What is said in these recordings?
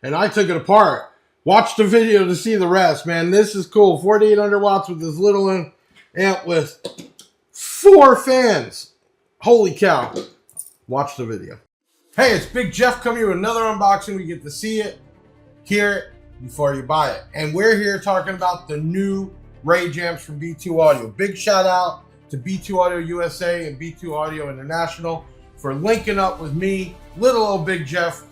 and I took it apart. Watch the video to see the rest, man. This is cool. 4,800 watts with this little amp with 4 fans. Holy cow. Watch the video. Hey, it's Big Jeff coming here with another unboxing. We get to see it, hear it before you buy it. And we're here talking about the new Rage amps from B2 Audio. Big shout out to B2 Audio USA and B2 Audio International for linking up with me, little old Big Jeff,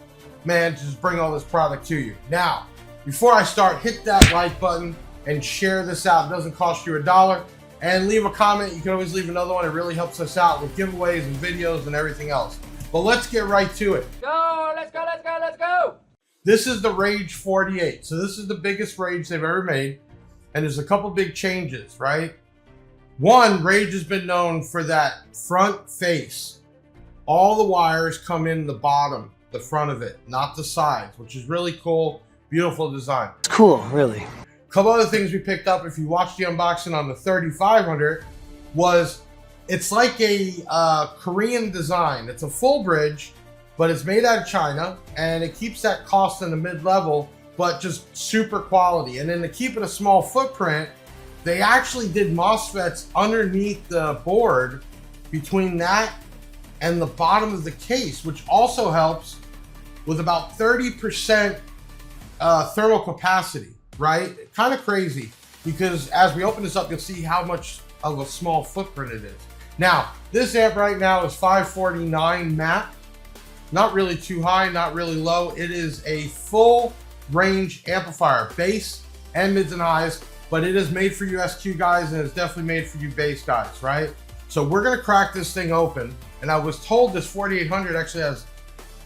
man, to just bring all this product to you. Now, before I start, hit that like button and share this out. It doesn't cost you $1. And leave a comment. You can always leave another one. It really helps us out with giveaways and videos and everything else. But let's get right to it. Go, let's go, let's go, let's go. This is the Rage 48. So this is the biggest Rage they've ever made. And there's a couple big changes, right? One, Rage has been known for that front face. All the wires come in the bottom, the front of it, not the sides, which is really cool. Beautiful design. It's cool, really. A couple other things we picked up if you watched the unboxing on the 3500 was it's like a Korean design. It's a full bridge, but it's made out of China, and it keeps that cost in the mid-level, but just super quality. And then to keep it a small footprint, they actually did MOSFETs underneath the board between that and the bottom of the case, which also helps with about 30% thermal capacity, right? Kind of crazy, because as we open this up, you'll see how much of a small footprint it is. Now, this amp right now is 549 matte. Not really too high, not really low. It is a full range amplifier, bass and mids and highs, but it is made for you SQ guys, and it's definitely made for you bass guys, right? So we're gonna crack this thing open, and I was told this 4800 actually has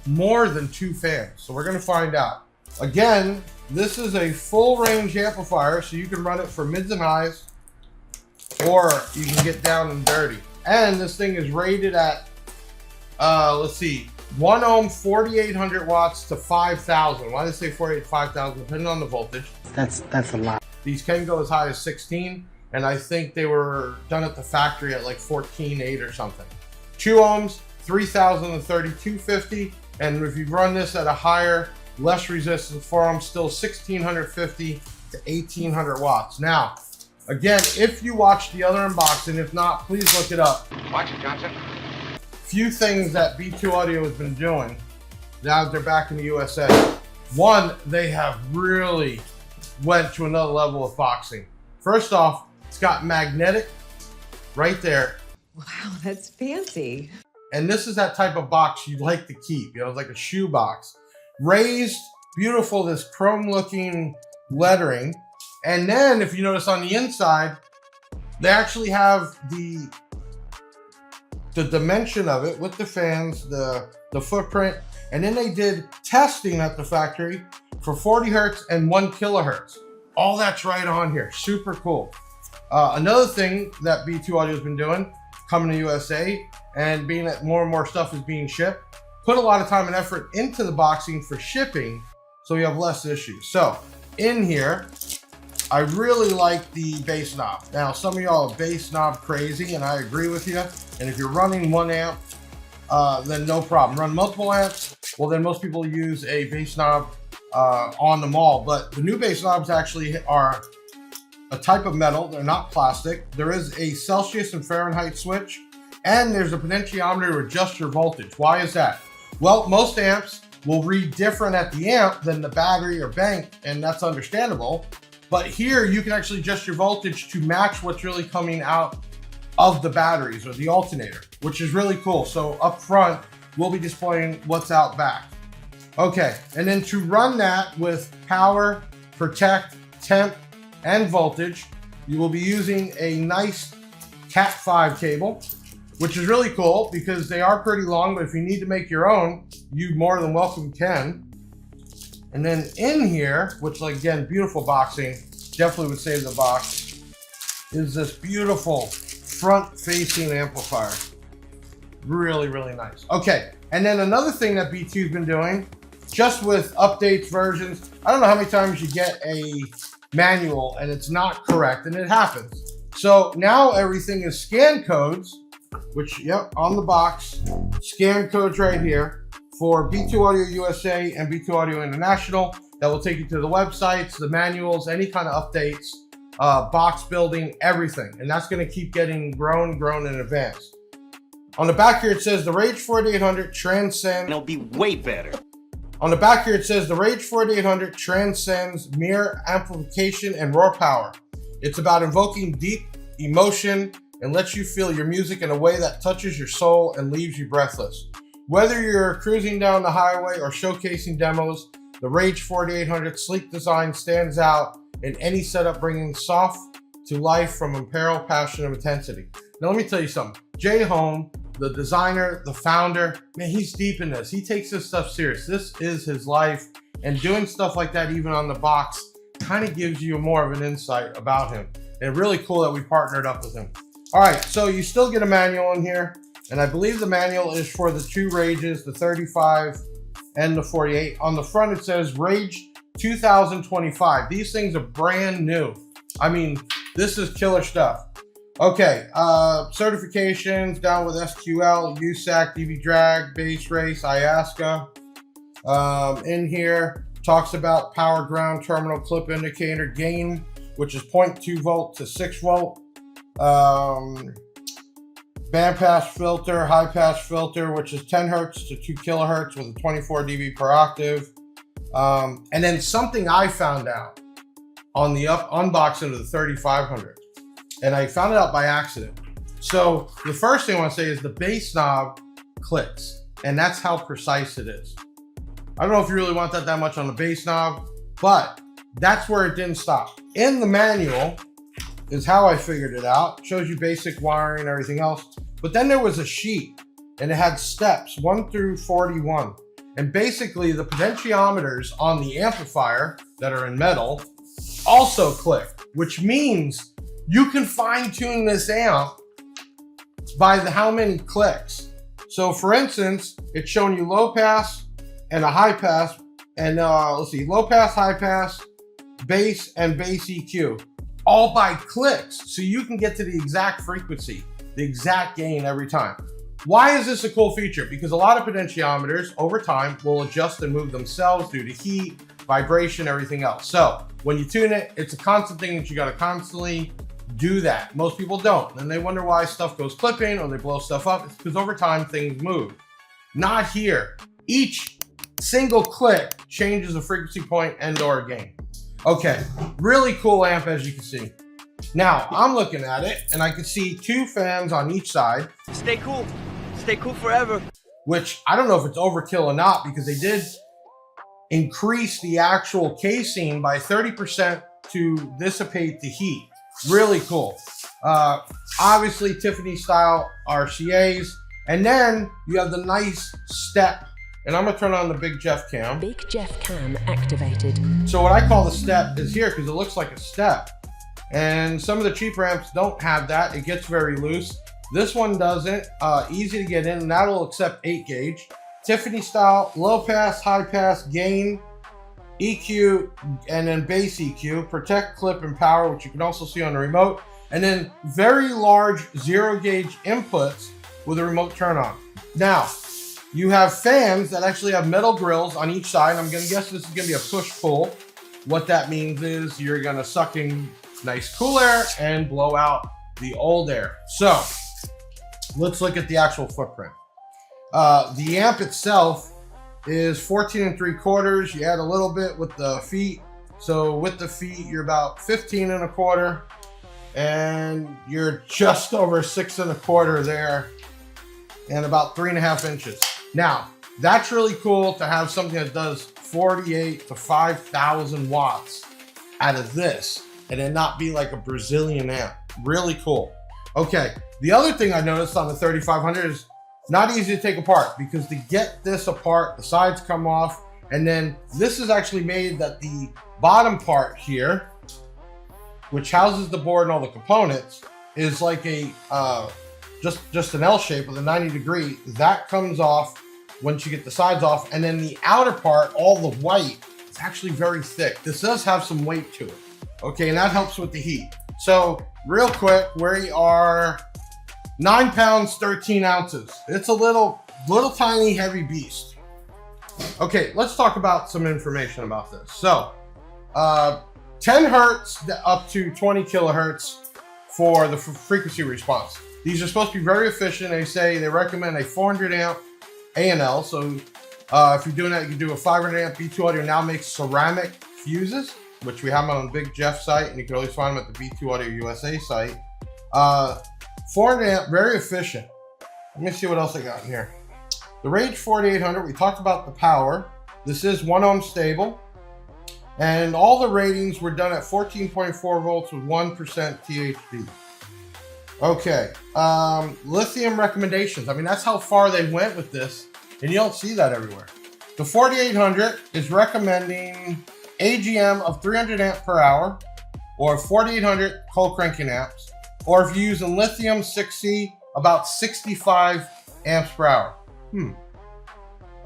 more than 2 fans, so we're gonna find out. Again, this is a full range amplifier, so you can run it for mids and highs, or you can get down and dirty. And this thing is rated at, let's see, 1 ohm, 4,800 watts to 5,000. Why did I say 48 to 5,000? Depending on the voltage. That's a lot. These can go as high as 16, and I think they were done at the factory at like 14.8 or something. 2 ohms, 3,000 to 3,250, and if you run this at a higher, less resistance 4 ohms, still 1,650 to 1,800 watts. Now, again, if you watched the other unboxing, if not, please look it up. Watch it, Johnson. Few things that B2 Audio has been doing now that they're back in the USA. One, they have really went to another level of boxing. First off, it's got magnetic right there. Wow, that's fancy. And this is that type of box you'd like to keep, you know, it's like a shoe box. Raised, beautiful, this chrome looking lettering. And then if you notice on the inside, they actually have the dimension of it with the fans, the footprint. And then they did testing at the factory for 40 hertz and 1 kilohertz. All that's right on here, super cool. Another thing that B2 Audio has been doing, coming to USA, and being that more and more stuff is being shipped, put a lot of time and effort into the boxing for shipping, so we have less issues. So in here, I really like the bass knob. Now, some of y'all are bass knob crazy, and I agree with you. And if you're running 1 amp, then no problem. Run multiple amps, well, then most people use a bass knob on them all. But the new bass knobs actually are a type of metal. They're not plastic. There is a Celsius and Fahrenheit switch, and there's a potentiometer to adjust your voltage. Why is that? Well, most amps will read different at the amp than the battery or bank, and that's understandable. But here you can actually adjust your voltage to match what's really coming out of the batteries or the alternator, which is really cool. So up front, we'll be displaying what's out back. Okay, and then to run that with power, protect, temp, and voltage, you will be using a nice Cat5 cable, which is really cool because they are pretty long, but if you need to make your own, you more than welcome can. And then in here, which, like, again, beautiful boxing, definitely would save the box, is this beautiful front-facing amplifier. Really, really nice. Okay, and then another thing that B2's been doing, just with updates, versions, I don't know how many times you get a manual and it's not correct, and it happens. So now everything is scan codes, which, yep, on the box, scan codes right here for B2 Audio USA and B2 Audio International that will take you to the websites, the manuals, any kind of updates, box building, everything. And that's going to keep getting grown and advanced. On the back here, it says the RAGE 4800 transcends. It'll be way better. On the back here, it says the RAGE 4800 transcends mere amplification and raw power. It's about invoking deep emotion and lets you feel your music in a way that touches your soul and leaves you breathless. Whether you're cruising down the highway or showcasing demos, the RAGE 4800 sleek design stands out in any setup, bringing soft to life from unparalleled passion and intensity. Now, let me tell you something. Jay Home, the designer, the founder, man, he's deep in this. He takes this stuff serious. This is his life, and doing stuff like that, even on the box, kind of gives you more of an insight about him. And really cool that we partnered up with him. All right, so you still get a manual in here, and I believe the manual is for the two Rages, the 35 and the 48. On the front, it says Rage 2025. These things are brand new. I mean, this is killer stuff. Okay, certifications down with SQL, USAC, DB Drag, Bass Race, IASCA. In here, talks about power ground terminal clip indicator gain, which is 0.2 volt to 6 volt. Bandpass filter, high pass filter, which is 10 hertz to 2 kilohertz with a 24 dB per octave. And then something I found out on the unboxing of the 3500. And I found it out by accident. So the first thing I want to say is the bass knob clicks, and that's how precise it is. I don't know if you really want that much on the bass knob, but that's where it didn't stop. In the manual is how I figured it out. It shows you basic wiring and everything else. But then there was a sheet, and it had steps 1 through 41. And basically the potentiometers on the amplifier that are in metal also click, which means you can fine tune this amp by how many clicks. So for instance, it's showing you low pass and a high pass, and let's see, low pass, high pass, bass, and bass EQ, all by clicks. So you can get to the exact frequency, the exact gain every time. Why is this a cool feature? Because a lot of potentiometers over time will adjust and move themselves due to heat, vibration, everything else. So when you tune it, it's a constant thing that you got to constantly do that. Most people don't, and they wonder why stuff goes clipping or they blow stuff up. It's because over time things move. Not here. Each single click changes a frequency point and or gain. Okay, really cool amp, as you can see. Now I'm looking at it and I can see two fans on each side. Stay cool forever. Which I don't know if it's overkill or not, because they did increase the actual casing by 30% to dissipate the heat. Really cool. Obviously Tiffany style RCAs, and then you have the nice step, and I'm gonna turn on the Big Jeff cam. Big Jeff cam activated. So what I call the step is here because it looks like a step, and some of the cheaper amps don't have that. It gets very loose. This one doesn't. Easy to get in, and that'll accept 8 gauge. Tiffany style, low pass, high pass, gain, EQ, and then bass EQ, protect, clip, and power, which you can also see on the remote, and then very large 0 gauge inputs with a remote turn on. Now, you have fans that actually have metal grills on each side. I'm gonna guess this is gonna be a push-pull. What that means is you're gonna suck in nice cool air and blow out the old air. So, let's look at the actual footprint. The amp itself is 14 3/4. You add a little bit with the feet. So with the feet, you're about 15 1/4, and you're just over 6 1/4 there, and about 3.5 inches. Now, that's really cool to have something that does 48 to 5,000 watts out of this, and then not be like a Brazilian amp. Really cool. Okay, the other thing I noticed on the 3500 is not easy to take apart, because to get this apart, the sides come off, and then this is actually made that the bottom part here, which houses the board and all the components, is like a just an L shape with a 90-degree. That comes off once you get the sides off, and then the outer part, all the white, is actually very thick. This does have some weight to it. Okay, and that helps with the heat. So real quick, we are 9 pounds, 13 ounces. It's a little tiny heavy beast. Okay, let's talk about some information about this. So, 10 hertz up to 20 kilohertz for the frequency response. These are supposed to be very efficient. They recommend a 400 amp A&L. So if you're doing that, you can do a 500 amp. B2 Audio now makes ceramic fuses, which we have them on the Big Jeff site, and you can always find them at the B2 Audio USA site. 400 amp, very efficient. Let me see what else I got in here. The RAGE4800, we talked about the power. This is 1 ohm stable. And all the ratings were done at 14.4 volts with 1% THD. Okay, lithium recommendations. I mean, that's how far they went with this, and you don't see that everywhere. The 4800 is recommending AGM of 300 amp per hour, or 4800 cold cranking amps, or if you're using lithium 6C, about 65 amps per hour.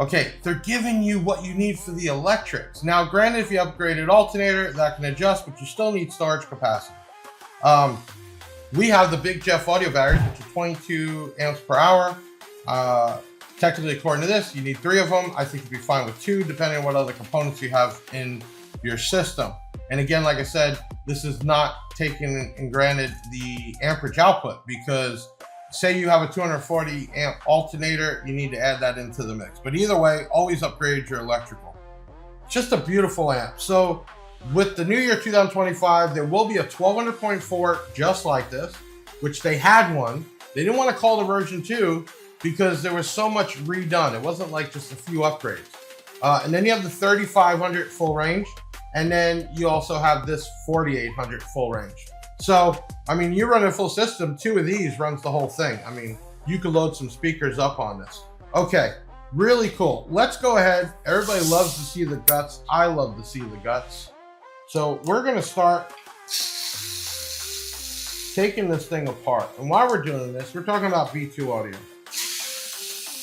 Okay, they're giving you what you need for the electrics. Now, granted, if you upgrade an alternator, that can adjust, but you still need storage capacity. We have the Big Jeff audio batteries, which are 22 amps per hour. Technically, according to this, you need 3 of them. I think you'd be fine with 2, depending on what other components you have in your system. And again, like I said, this is not taking and granted the amperage output, because say you have a 240 amp alternator, you need to add that into the mix. But either way, always upgrade your electrical. It's just a beautiful amp. So with the new year 2025, there will be a 1200.4 just like this, which they had one. They didn't want to call the version 2 because there was so much redone. It wasn't like just a few upgrades. And then you have the 3500 full range. And then you also have this 4800 full range. So, I mean, you run a full system, 2 of these runs the whole thing. I mean, you could load some speakers up on this. Okay, really cool. Let's go ahead. Everybody loves to see the guts. I love to see the guts. So we're gonna start taking this thing apart. And while we're doing this, we're talking about B2 Audio.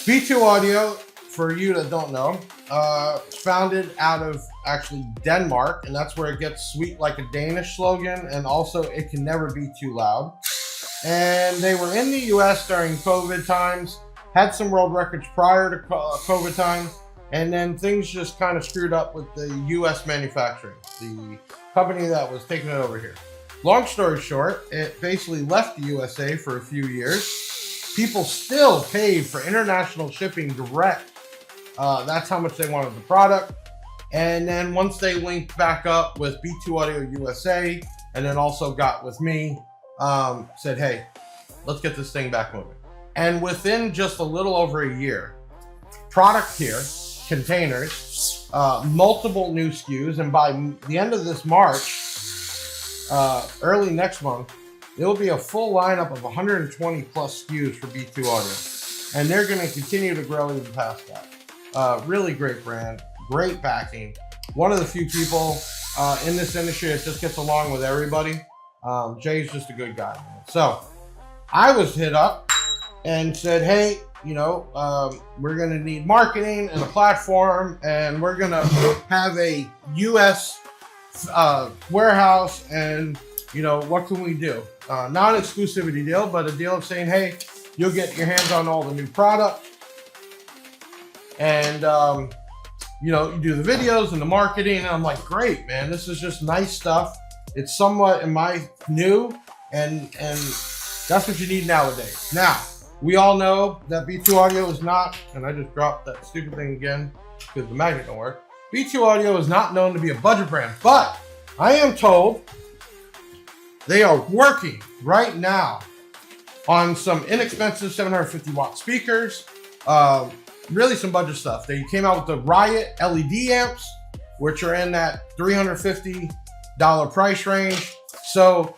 B2 Audio, for you that don't know, founded out of actually Denmark, and that's where it gets sweet like a Danish slogan, and also it can never be too loud. And they were in the US during COVID times, had some world records prior to COVID times, and then things just kind of screwed up with the US manufacturing, the company that was taking it over here. Long story short, it basically left the USA for a few years. People still paid for international shipping direct. That's how much they wanted the product. And then once they linked back up with B2 Audio USA, and then also got with me, said, hey, let's get this thing back moving. And within just a little over a year, product here, containers, multiple new SKUs, and by the end of this March, early next month, there will be a full lineup of 120 plus SKUs for B2 Audio. And they're gonna continue to grow even past that. Really great brand, great backing. One of the few people in this industry that just gets along with everybody. Jay's just a good guy, man. So I was hit up and said, hey, you know, we're gonna need marketing and a platform, and we're gonna have a US warehouse, and you know, what can we do? Not an exclusivity deal, but a deal of saying, hey, you'll get your hands on all the new product. And, you know, you do the videos and the marketing, and I'm like, great, man, this is just nice stuff. It's somewhat new, and that's what you need nowadays. Now, we all know that B2 Audio is not, and I just dropped that stupid thing again because the magnet don't work. B2 Audio is not known to be a budget brand, but I am told they are working right now on some inexpensive 750 watt speakers, really some budget stuff. They came out with the Riot LED amps, which are in that $350 price range. So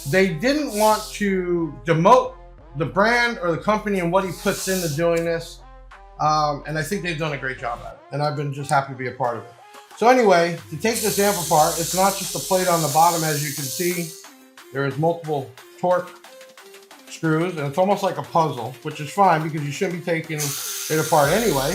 they didn't want to demote the brand or the company and what he puts into doing this. And I think they've done a great job at it. And I've been just happy to be a part of it. So anyway, to take this amp apart, it's not just a plate on the bottom, as you can see. There is multiple torque screws, and it's almost like a puzzle, which is fine because you shouldn't be taking it apart anyway.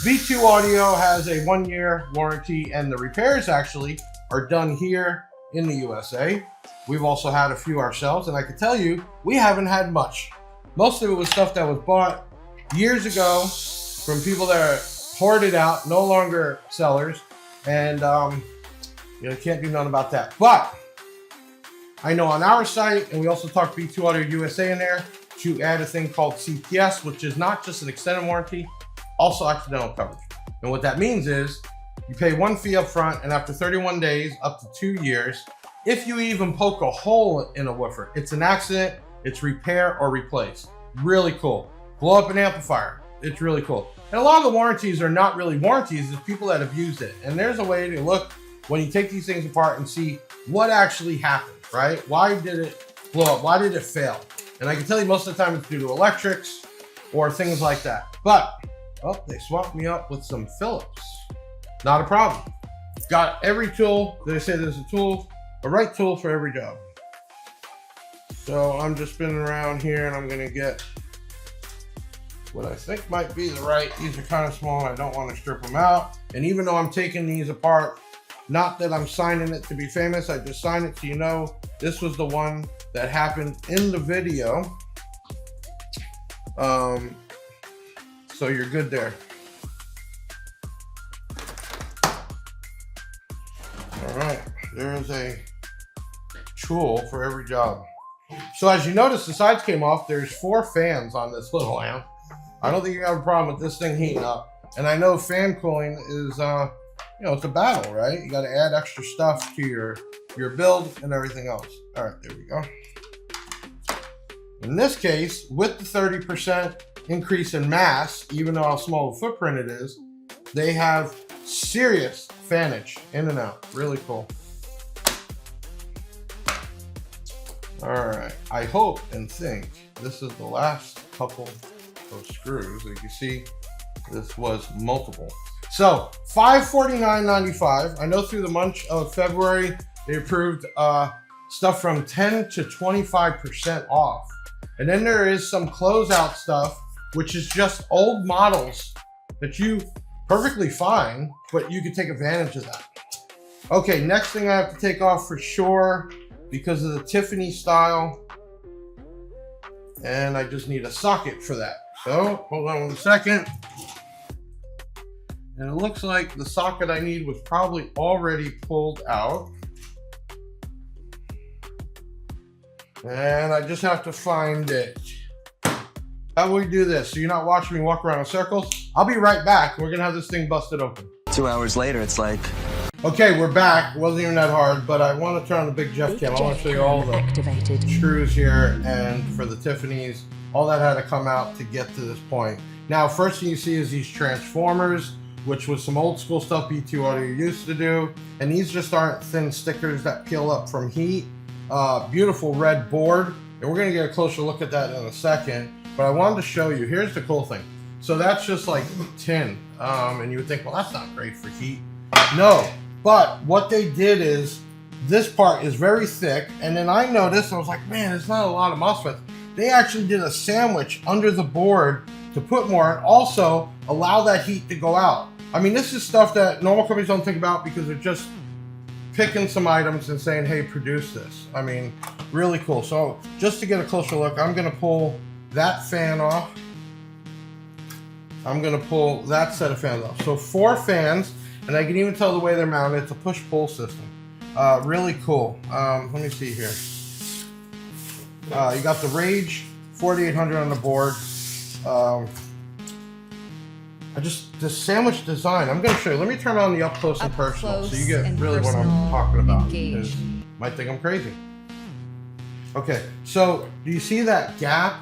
B2 Audio has a 1-year warranty, and the repairs actually are done here in the USA. We've also had a few ourselves, and I can tell you, we haven't had much. Most of it was stuff that was bought years ago from people that are hoarded out, no longer sellers, and you know, can't do nothing about that. But I know on our site, and we also talked B2 Audio USA in there, to add a thing called CPS, which is not just an extended warranty, also accidental coverage. And what that means is you pay one fee up front, and after 31 days, up to 2 years, if you even poke a hole in a woofer, it's an accident, it's repair or replace. Really cool. Blow up an amplifier. It's really cool. And a lot of the warranties are not really warranties, it's people that have used it. And there's a way to look when you take these things apart and see what actually happened, right? Why did it blow up? Why did it fail? And I can tell you most of the time it's due to electrics or things like that. But, oh, they swapped me up with some Phillips. Not a problem. Got every tool. They say there's a right tool for every job. So I'm just spinning around here and I'm gonna get what I think might be the right. These are kind of small and I don't want to strip them out. And even though I'm taking these apart, not that I'm signing it to be famous, I just signed it so you know this was the one that happened in the video. So you're good there. All right, there's a tool for every job. So as you notice, the sides came off. There's 4 fans on this little amp. I don't think you have a problem with this thing heating up. And I know fan cooling is, you know, it's a battle, right? You got to add extra stuff to your build and everything else. All right, there we go. In this case, with the 30% increase in mass, even though how small the footprint it is, they have serious fanage in and out. Really cool. All right, I hope and think this is the last couple of screws. As you see, this was multiple. So $549.95. I know through the month of February, they approved stuff from 10 to 25% off. And then there is some closeout stuff, which is just old models that you perfectly fine, but you could take advantage of that. Okay, next thing I have to take off for sure because of the Tiffany style. And I just need a socket for that. So hold on 1 second. And it looks like the socket I need was probably already pulled out. And I just have to find it. How will we do this? So you're not watching me walk around in circles? I'll be right back. We're gonna have this thing busted open. 2 hours later, it's like... Okay, we're back. Wasn't even that hard, but I want to turn on the big Jeff cam. I want to show you all the screws here, and for the Tiffany's, all that had to come out to get to this point. Now, first thing you see is these transformers, which was some old school stuff B2 Audio used to do. And these just aren't thin stickers that peel up from heat. Beautiful red board. And we're gonna get a closer look at that in a second. But I wanted to show you, here's the cool thing. So that's just like tin. And you would think, well, that's not great for heat. No, but what they did is, this part is very thick. And then I noticed, I was like, man, there's not a lot of MOSFETs. They actually did a sandwich under the board to put more and also allow that heat to go out. I mean, this is stuff that normal companies don't think about because they're just picking some items and saying, hey, produce this. I mean, really cool. So just to get a closer look, I'm gonna pull that fan off. I'm gonna pull that set of fans off. So 4 fans, and I can even tell the way they're mounted. It's a push-pull system. Really cool. Let me see here. You got the RAGE4800 on the board. The sandwich design, I'm gonna show you. Let me turn on the up close and personal so you get really what I'm talking about. You might think I'm crazy. Okay, so do you see that gap?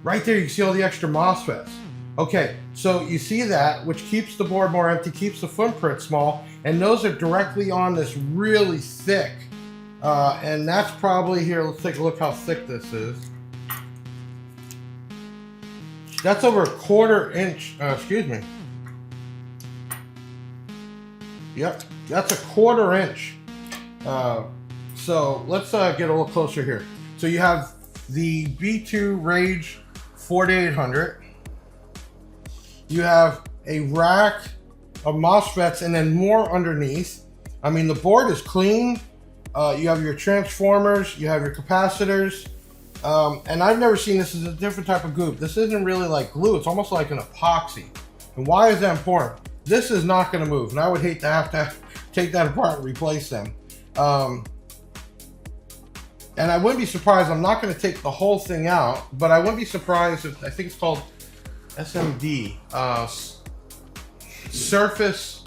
Right there, you can see all the extra MOSFETs. Okay, so you see that, which keeps the board more empty, keeps the footprint small, and those are directly on this really thick. And that's probably here, let's take a look how thick this is. That's over 1/4 inch, excuse me. Yep, that's 1/4 inch. So let's get a little closer here. So you have the B2 RAGE4800. You have a rack of MOSFETs and then more underneath. I mean, the board is clean. You have your transformers, you have your capacitors. And I've never seen this as a different type of goop. This isn't really like glue, it's almost like an epoxy. And why is that important? this is not going to move, and I would hate to have to take that apart and replace them. And I wouldn't be surprised, I'm not going to take the whole thing out, but I wouldn't be surprised if, I think it's called SMD, surface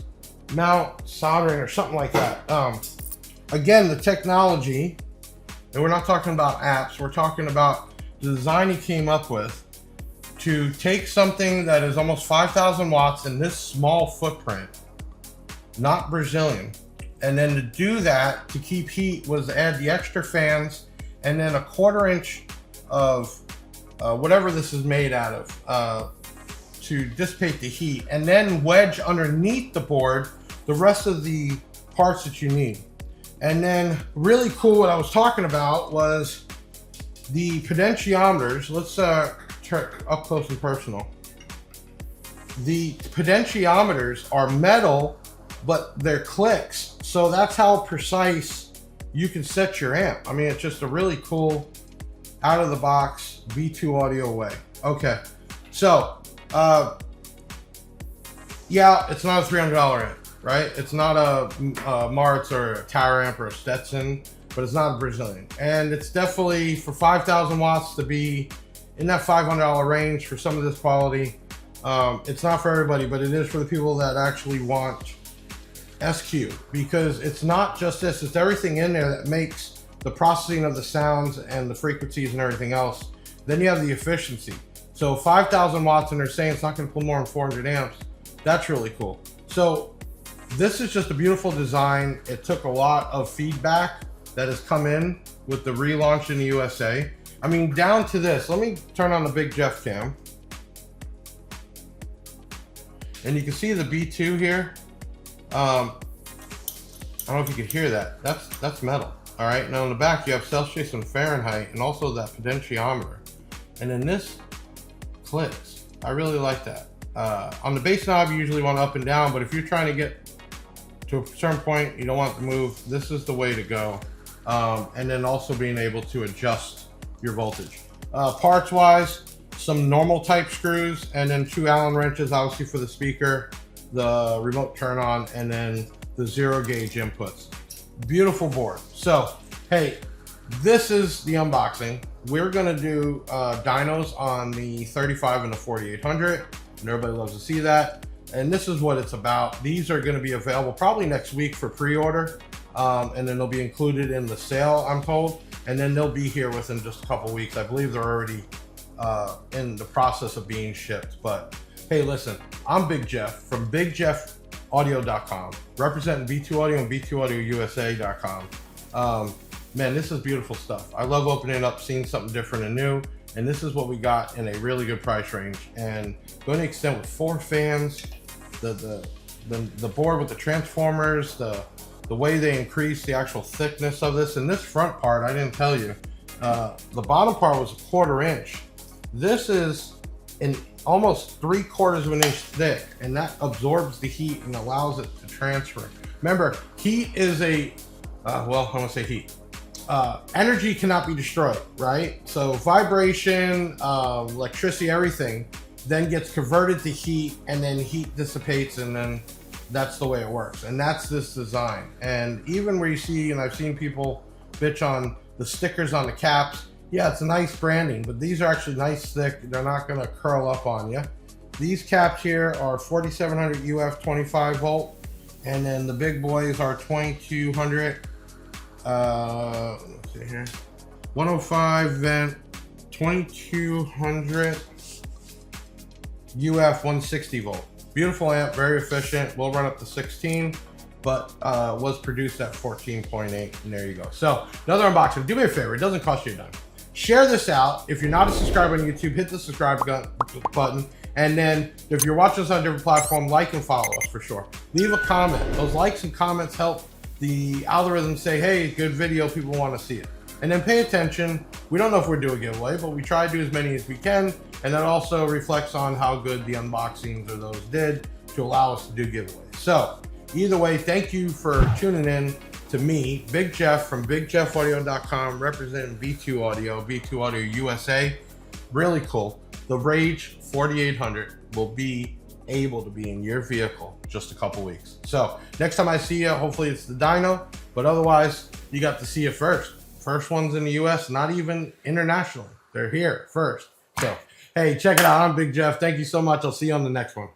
mount soldering or something like that. Again, the technology, and we're not talking about apps, we're talking about the design he came up with to take something that is almost 5,000 watts in this small footprint, not Brazilian, and then to do that to keep heat was to add the extra fans and then a 1/4 inch of whatever this is made out of to dissipate the heat, and then wedge underneath the board the rest of the parts that you need. And then really cool, what I was talking about was the potentiometers. Let's turn up close and personal. The potentiometers are metal, but they're clicks. So that's how precise you can set your amp. I mean, it's just a really cool out of the box B2 Audio way. Okay, so yeah, it's not a $300 amp, right? It's not a Martz or a Tower amp or a Stetson, but it's not a Brazilian. And it's definitely, for 5,000 watts to be in that $500 range for some of this quality, it's not for everybody, but it is for the people that actually want SQ, because it's not just this, it's everything in there that makes the processing of the sounds and the frequencies and everything else. Then you have the efficiency. So 5,000 watts, and they're saying it's not going to pull more than 400 amps. That's really cool. So this is just a beautiful design. It took a lot of feedback that has come in with the relaunch in the USA. I mean, down to this. Let me turn on the Big Jeff cam. And you can see the B2 here. I don't know if you could hear that. That's metal. All right. Now in the back you have Celsius and Fahrenheit, and also that potentiometer. And then this clicks. I really like that. On the bass knob, you usually want up and down, but if you're trying to get to a certain point, you don't want to move, this is the way to go. And then also being able to adjust your voltage. Parts wise, some normal type screws, and then 2 Allen wrenches, obviously for the speaker, the remote turn on, and then the 0 gauge inputs. Beautiful board. So, hey, this is the unboxing. We're gonna do dynos on the 35 and the 4800, and everybody loves to see that. And this is what it's about. These are gonna be available probably next week for pre-order, and then they'll be included in the sale, I'm told, and then they'll be here within just a couple weeks. I believe they're already in the process of being shipped. But hey, listen, I'm Big Jeff from BigJeffAudio.com, representing B2 Audio and B2AudioUSA.com. Man, this is beautiful stuff. I love opening up, seeing something different and new, and this is what we got in a really good price range. And going to extend with 4 fans, the board with the transformers, the way they increase the actual thickness of this. And this front part, I didn't tell you, the bottom part was a 1/4 inch. This is an almost 3/4 of an inch thick, and that absorbs the heat and allows it to transfer. Remember, heat is a, well, I want to say heat. Energy cannot be destroyed, right? So vibration, electricity, everything then gets converted to heat, and then heat dissipates, and then that's the way it works. And that's this design. And even where you see, and I've seen people bitch on the stickers on the caps, yeah, it's a nice branding, but these are actually nice thick. They're not gonna curl up on you. These caps here are 4700 UF 25 volt, and then the big boys are 2200, let's see here, 105 vent, 2200 UF 160 volt. Beautiful amp, very efficient. Will run up to 16, but was produced at 14.8, and there you go. So another unboxing. Do me a favor, it doesn't cost you a dime. Share this out. If you're not a subscriber on YouTube, hit the subscribe button. And then if you're watching us on a different platform, like and follow us for sure. Leave a comment. Those likes and comments help the algorithm say, hey, good video, people want to see it. And then pay attention. We don't know if we're doing a giveaway, but we try to do as many as we can. And that also reflects on how good the unboxings or those did to allow us to do giveaways. So either way, thank you for tuning in to me, Big Jeff from BigJeffAudio.com, representing B2 Audio, B2 Audio USA. Really cool. The Rage 4800 will be able to be in your vehicle just a couple weeks. So next time I see you, hopefully it's the dyno, but otherwise you got to see it first. First ones in the US, not even internationally. They're here first. So, hey, check it out. I'm Big Jeff. Thank you so much. I'll see you on the next one.